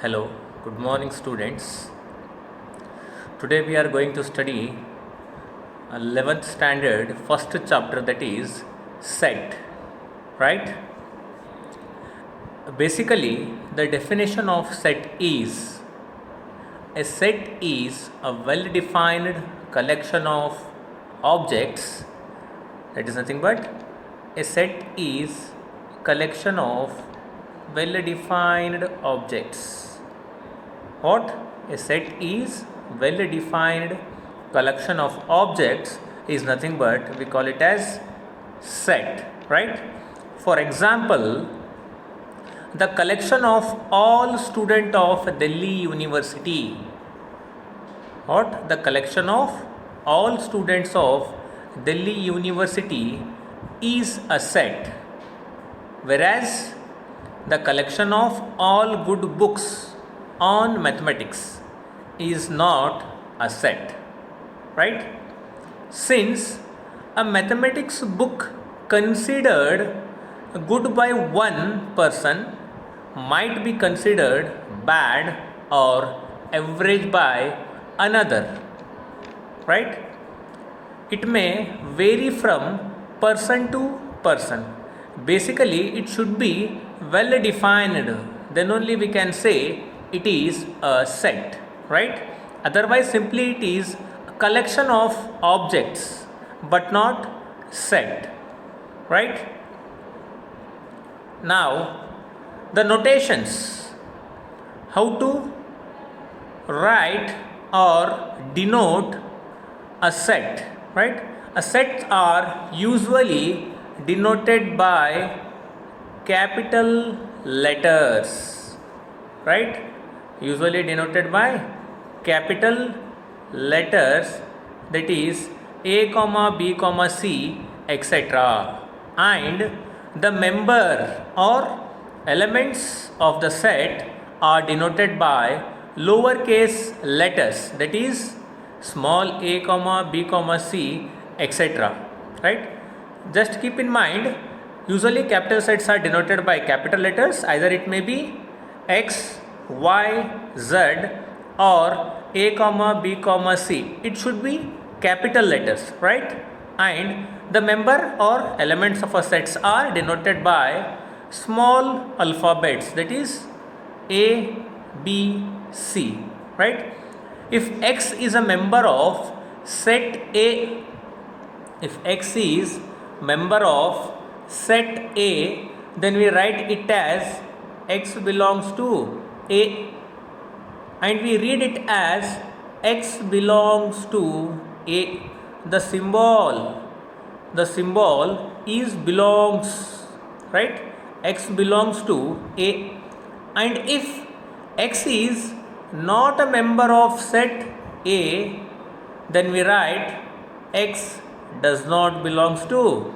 Hello, good morning, students. Today we are going to study 11th standard first chapter, that is set, right? Basically, the definition of set is a set is a well defined collection of objects, that is nothing but a set is collection of well defined objects. What? A set is well defined collection of objects is nothing but we call it as set, right? For example, the collection of all student of Delhi University. What? The collection of all students of Delhi University is a set, whereas the collection of all good books on mathematics is not a set, right? Since a mathematics book considered good by one person might be considered bad or average by another, right? It may vary from person to person. Basically, it should be well defined, then only we can say it is a set, right? Otherwise, simply it is a collection of objects but not set, right? Now, the notations, how to write or denote a set, right? A sets are usually denoted by capital letters, right? Usually denoted by capital letters, that is A comma B comma C etc. And the member or elements of the set are denoted by lowercase letters, that is small a comma b comma c etc, right? Just keep in mind, usually capital sets are denoted by capital letters, either it may be x, y, z or a comma b comma c, it should be capital letters, right? And the member or elements of a sets are denoted by small alphabets, that is a, b, c, right? If x is a member of set A, if x is member of set A, then we write it as x belongs to A, and we read it as x belongs to A. The symbol is belongs, right? X belongs to A. And if x is not a member of set A, then we write x does not belongs to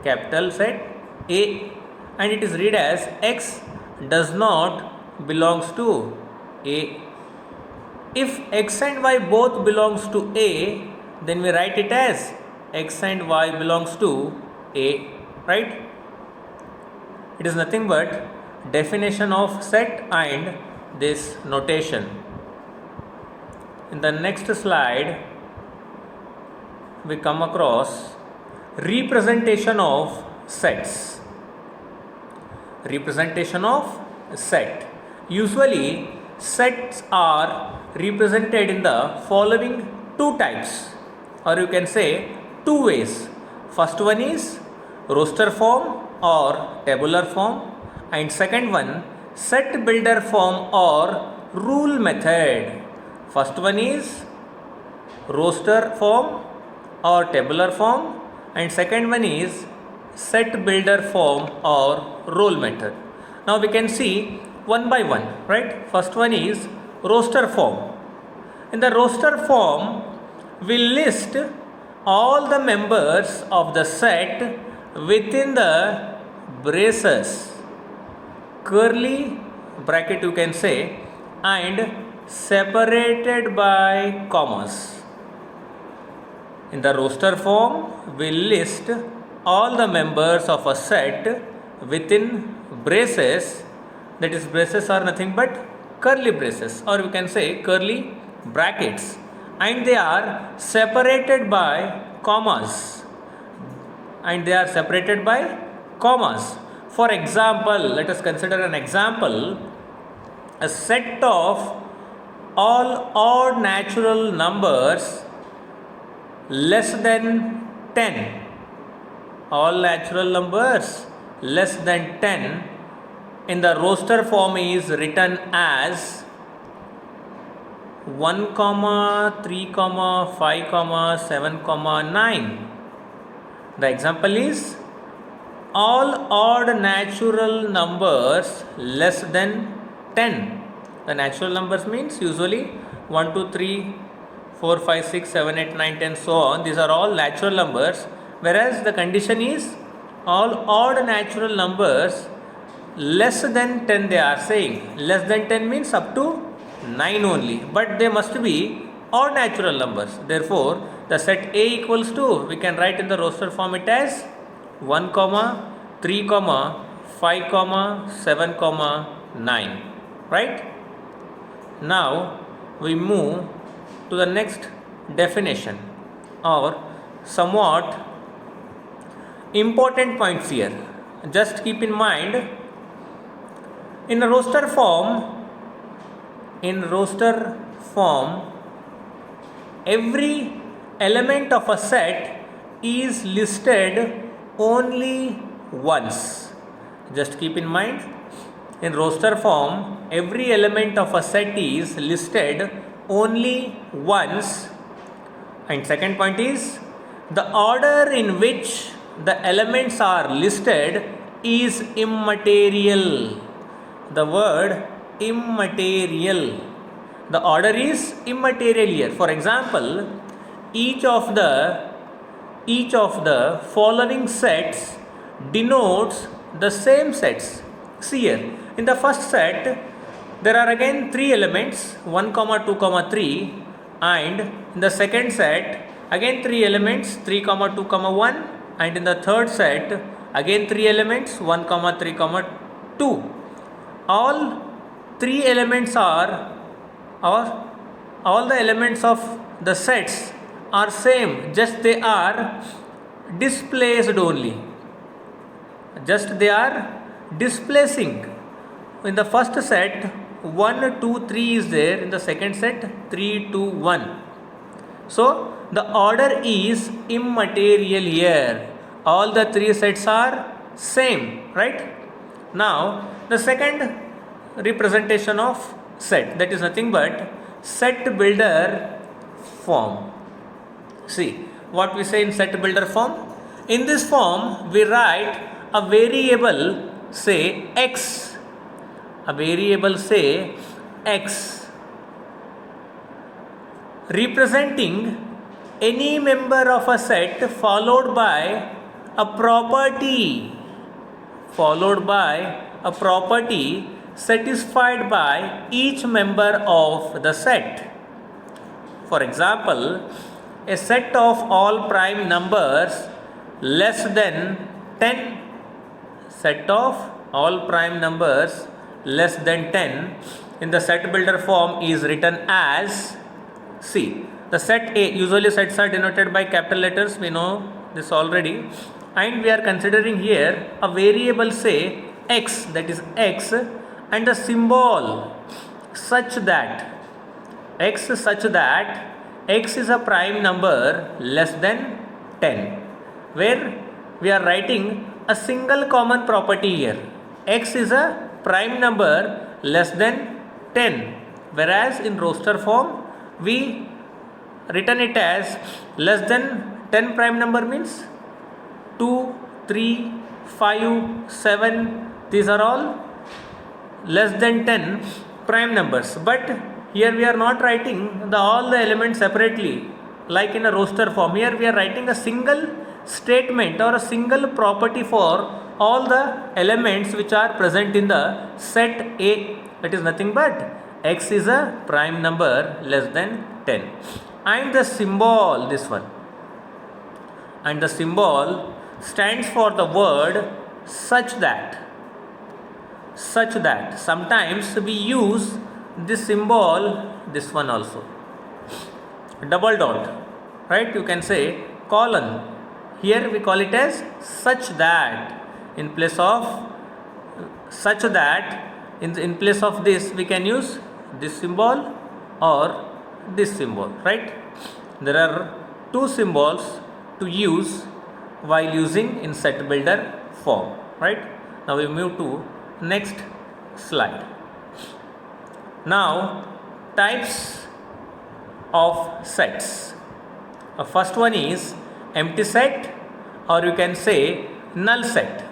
capital set A, and it is read as x does not belongs to A. If x and y both belongs to A, then we write it as x and y belongs to A, right? It is nothing but definition of set and this notation. In the next slide, we come across representation of sets. Representation of set. Usually, sets are represented in the following two types, or you can say two ways. First one is roster form or tabular form, and second one set builder form or rule method. First one is roster form or tabular form, and second one is set builder form or role method. Now we can see one by one, right? First one is roster form. In the roster form, we list all the members of the set within the braces, curly bracket you can say, and separated by commas. In the roster form, we list all the members of a set within braces, that is braces are nothing but curly braces, or we can say curly brackets, and they are separated by commas. For example, let us consider an example. A set of all odd natural numbers less than 10. All natural numbers less than 10 in the roster form is written as 1, 3, 5, 7, 9. The example is all odd natural numbers less than 10. The natural numbers means usually 1, 2, 3, 4, 5, 6, 7, 8, 9, 10, so on. These are all natural numbers, whereas the condition is all odd natural numbers less than 10 they are saying. Less than 10 means up to 9 only, but they must be odd natural numbers. Therefore, the set A equals to, we can write in the roster form it as 1, 3, 5, 7, 9. Right? Now we move to the next definition or somewhat important points here. Just keep in mind, in roster form, every element of a set is listed only once. Just keep in mind, in roster form, every element of a set is listed only once. And second point is, the order in which the elements are listed is immaterial. The word immaterial. The order is immaterial here. For example, each of the following sets denotes the same sets. See here, in the first set there are again 3 elements 1, 2, 3, and in the second set again 3 elements 3, 2, 1, and in the third set again 3 elements 1, 3, 2. All 3 elements are, or all the elements of the sets are same, just they are displaced only. Just they are displacing. In the first set 1, 2, 3 is there, in the second set 3, 2, 1. So the order is immaterial here. All the 3 sets are same, right? Now the second representation of set, that is nothing but set builder form. See what we say in set builder form. In this form we write a variable, say x, representing any member of a set followed by a property satisfied by each member of the set. For example, a set of all prime numbers less than 10, in the set builder form is written as, see, the set A, usually sets are denoted by capital letters, we know this already, and we are considering here a variable, say x, that is x, and a symbol such that x is a prime number less than 10, where we are writing a single common property here. X is a prime number less than 10, whereas in roster form we written it as less than 10 prime number means 2, 3, 5, 7, these are all less than 10 prime numbers. But here we are not writing all the elements separately like in a roster form. Here we are writing a single statement or a single property for all the elements which are present in the set A. That is nothing but x is a prime number less than 10, and the symbol, this one, and the symbol stands for the word such that. Sometimes we use this symbol, this one also, double dot, right? You can say colon. Here we call it as such that. In place of such that, in place of this we can use this symbol or this symbol, right? There are two symbols to use while using in set builder form, right? Now we move to next slide. Now types of sets. First one is empty set, or you can say null set.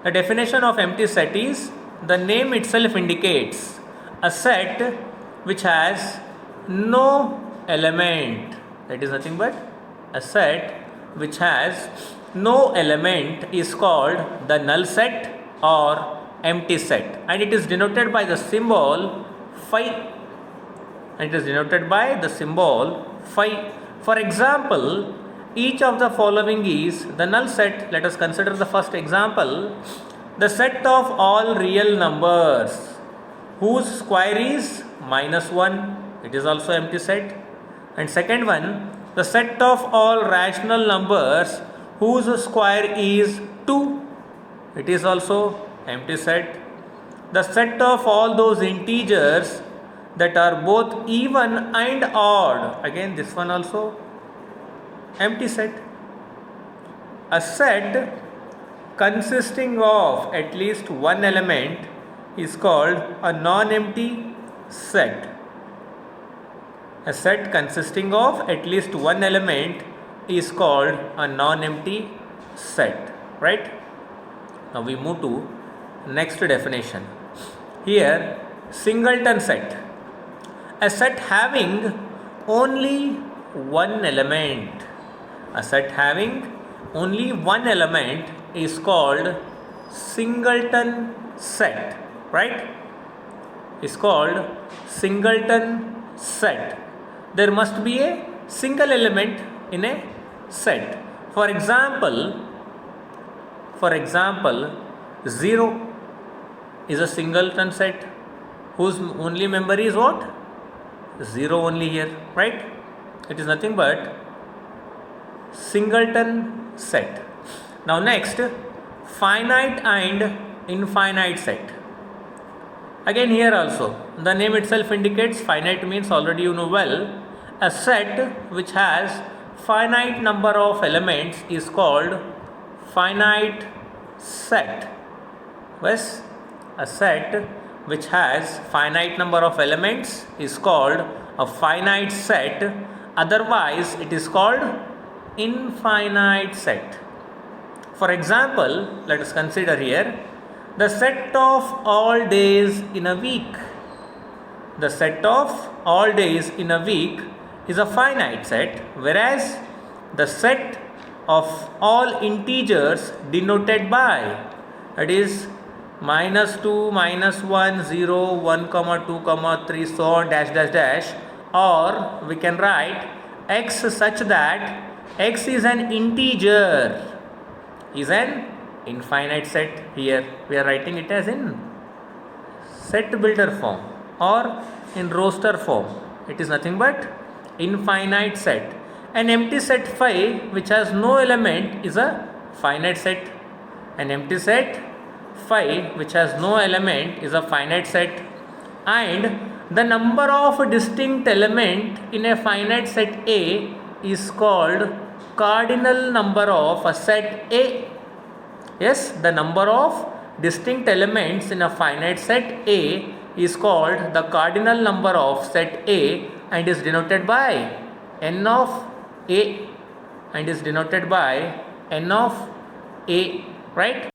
The definition of empty set is, the name itself indicates a set which has no element. That is nothing but a set which has no element is called the null set or empty set, and it is denoted by the symbol phi. And it is denoted by the symbol phi. For example, each of the following is the null set. Let us consider the first example. The set of all real numbers whose square is -1, it is also empty set. And second one, the set of all rational numbers whose square is 2, it is also empty set. The set of all those integers that are both even and odd, again this one also empty set. A set consisting of at least one element is called a non-empty set. A set consisting of at least one element is called a non-empty set, right? Now we move to next definition. Here, singleton set. A set having only one element. A set having only one element is called singleton set, right? Is called singleton set. There must be a single element in a set. For example, 0 is a singleton set whose only member is what? 0 only here, right? It is nothing but singleton set. Now next, finite and infinite set. Again here also, the name itself indicates finite means already you know well. A set which has finite number of elements is called finite set. Yes, a set which has finite number of elements is called a finite set. Otherwise, it is called infinite set. For example, let us consider here the set of all days in a week. The set of all days in a week is a finite set, whereas the set of all integers denoted by, that is -2, -1, 0, 1, 2, 3, so on, dash dash dash, or we can write x such that x is an integer, is an infinite set. Here we are writing it as in set builder form or in roster form. It is nothing but infinite set. An empty set phi which has no element is a finite set. An empty set phi which has no element is a finite set. And the number of distinct element in a finite set A is called cardinal number of a set A. Yes, the number of distinct elements in a finite set A is called the cardinal number of set A and is denoted by n of A, right?